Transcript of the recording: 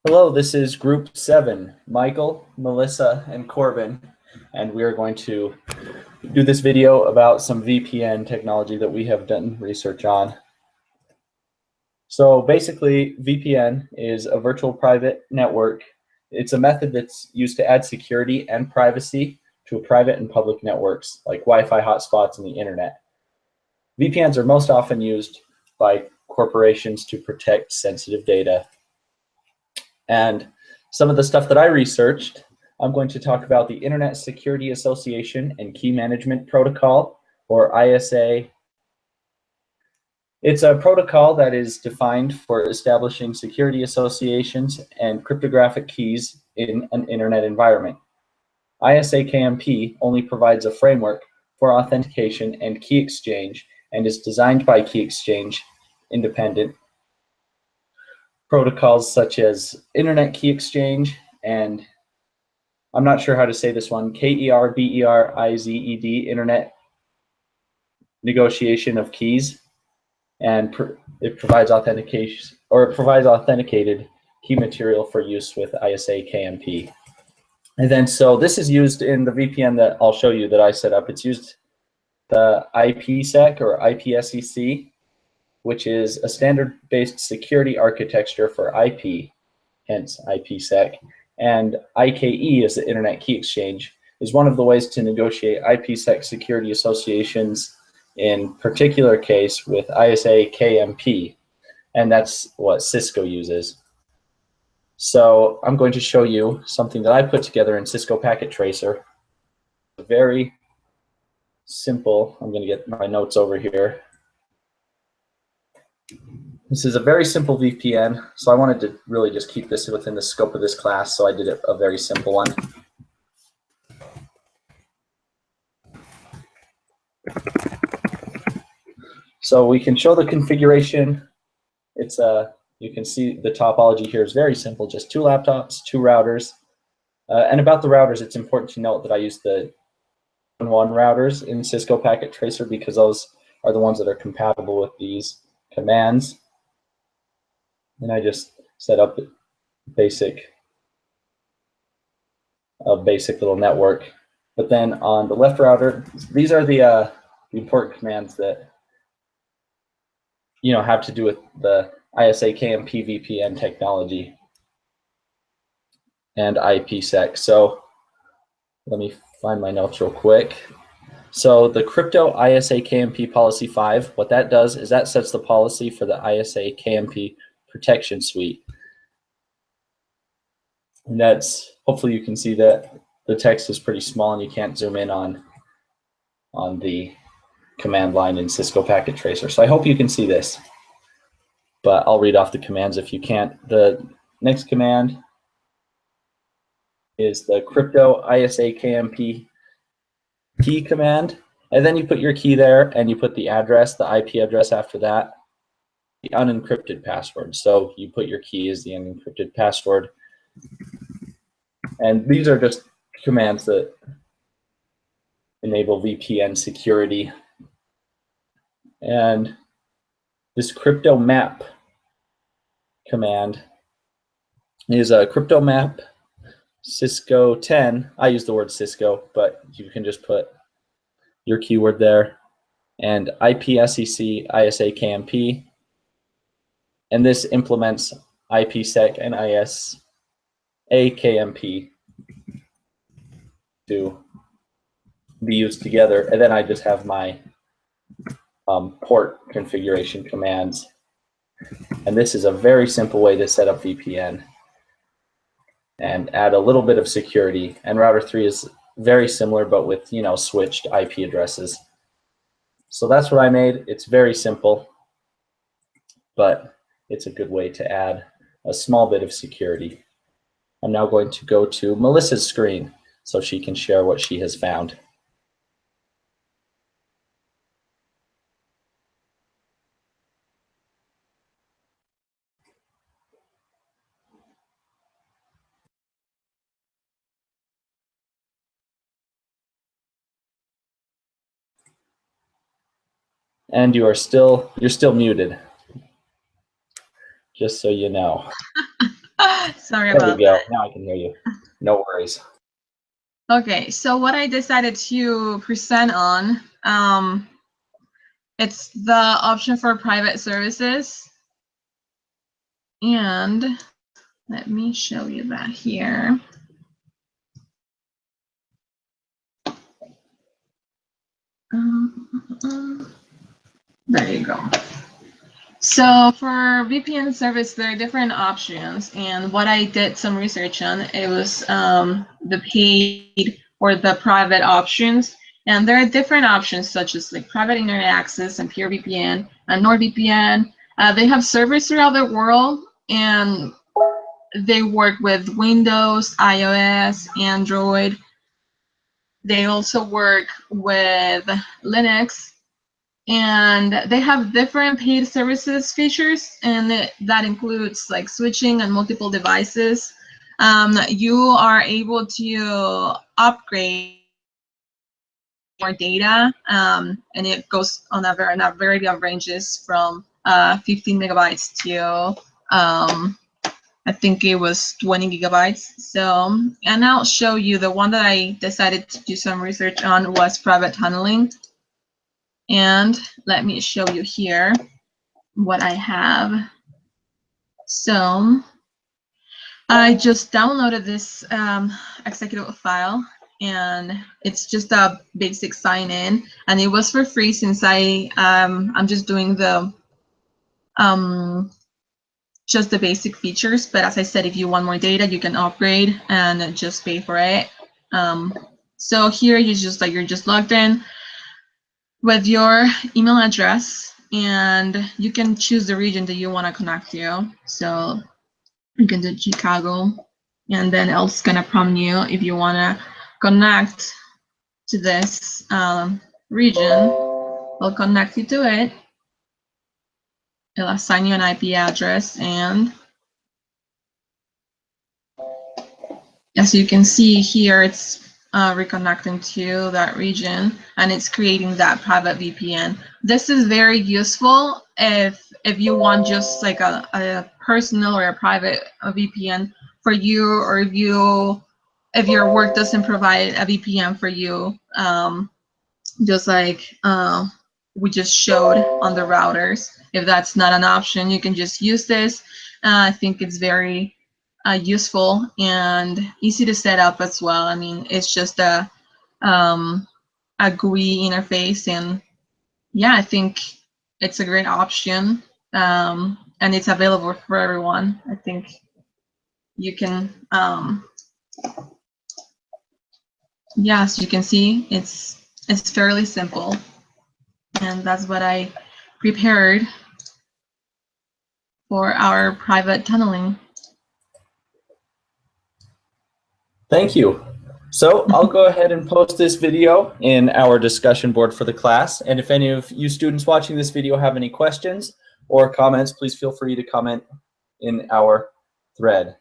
Hello, this is Group 7, Michael, Melissa, and Corbin, and we are going to do this video about some VPN technology that we have done research on. So basically, VPN is a virtual private network. It's a method that's used to add security and privacy to private and public networks like Wi-Fi hotspots and the internet. VPNs are most often used by corporations to protect sensitive data. And some of the stuff that I researched, I'm going to talk about the Internet Security Association and Key Management Protocol, or ISA. It's a protocol that is defined for establishing security associations and cryptographic keys in an internet environment. ISA-KMP only provides a framework for authentication and key exchange and is designed by Key Exchange independent protocols such as Internet Key Exchange and I'm not sure how to say this one, KERBERIZED, Internet Negotiation of Keys, and it provides authentication, or it provides authenticated key material for use with ISA-KMP. And then, so this is used in the VPN that I'll show you that I set up. It's used the IPsec or IPsec, which is a standard-based security architecture for IP, hence IPsec. And IKE is the Internet Key Exchange, is one of the ways to negotiate IPsec security associations, in particular case with ISA-KMP, and that's what Cisco uses. So I'm going to show you something that I put together in Cisco Packet Tracer. Very simple, I'm going to get my notes over here. This is a very simple VPN, so I wanted to really just keep this within the scope of this class, so I did a very simple one. So we can show the configuration. It's you can see the topology here is very simple, just 2 laptops, 2 routers. And about the routers, it's important to note that I use the 1 routers in Cisco Packet Tracer because those are the ones that are compatible with these commands. And I just set up a basic little network. But then on the left router, these are the important commands that have to do with the ISA-KMP VPN technology and IPsec. So let me find my notes real quick. So the crypto ISA-KMP policy 5, what that does is that sets the policy for the ISA-KMP protection suite. And that's, hopefully you can see that the text is pretty small and you can't zoom in on the command line in Cisco Packet Tracer. So I hope you can see this, but I'll read off the commands if you can't. The next command is the crypto ISA-KMP key command, and then you put your key there and you put the address, the IP address after that, the unencrypted password. So you put your key as the unencrypted password. And these are just commands that enable VPN security. And this crypto map command is a crypto map Cisco 10. I use the word Cisco, but you can just put your keyword there. And IPsec ISA-KMP. And this implements IPsec and ISA-KMP to be used together. And then I just have my port configuration commands. And this is a very simple way to set up VPN and add a little bit of security. And router 3 is very similar, but with switched IP addresses. So that's what I made. It's very simple, but it's a good way to add a small bit of security. I'm now going to go to Melissa's screen so she can share what she has found. And you're still muted, just so you know. Sorry There we about go. that. Now I can hear you. No worries. Okay, so what I decided to present on, it's the option for private services. And let me show you that here. There you go. So for VPN service, there are different options, and what I did some research on, it was the paid or the private options, and there are different options such as like private internet access and PureVPN and NordVPN. They have servers throughout the world, and they work with Windows, iOS, Android. They also work with Linux. And they have different paid services features, and that includes like switching and multiple devices. You are able to upgrade more data, and it goes on a variety of ranges from 15 megabytes to I think it was 20 gigabytes. So, and I'll show you the one that I decided to do some research on was private tunneling. And let me show you here what I have. So I just downloaded this executable file, and it's just a basic sign in, and it was for free since I'm just doing the just the basic features. But as I said, if you want more data, you can upgrade and just pay for it. So here you're just logged in with your email address, and you can choose the region that you want to connect to. So you can do Chicago, and then it's gonna prompt you if you want to connect to this region. It'll connect you to it. It'll assign you an IP address, and as you can see here, it's reconnecting to that region, and it's creating that private VPN. This is very useful if you want just like a personal or a private VPN for you, or if your work doesn't provide a VPN for you, just like we just showed on the routers. If that's not an option, you can just use this. I think it's very useful and easy to set up as well. I mean, it's just a GUI interface, and yeah, I think it's a great option, and it's available for everyone. I think you can, yeah, as you can see, it's fairly simple, and that's what I prepared for our private tunneling. Thank you. So I'll go ahead and post this video in our discussion board for the class. And if any of you students watching this video have any questions or comments, please feel free to comment in our thread.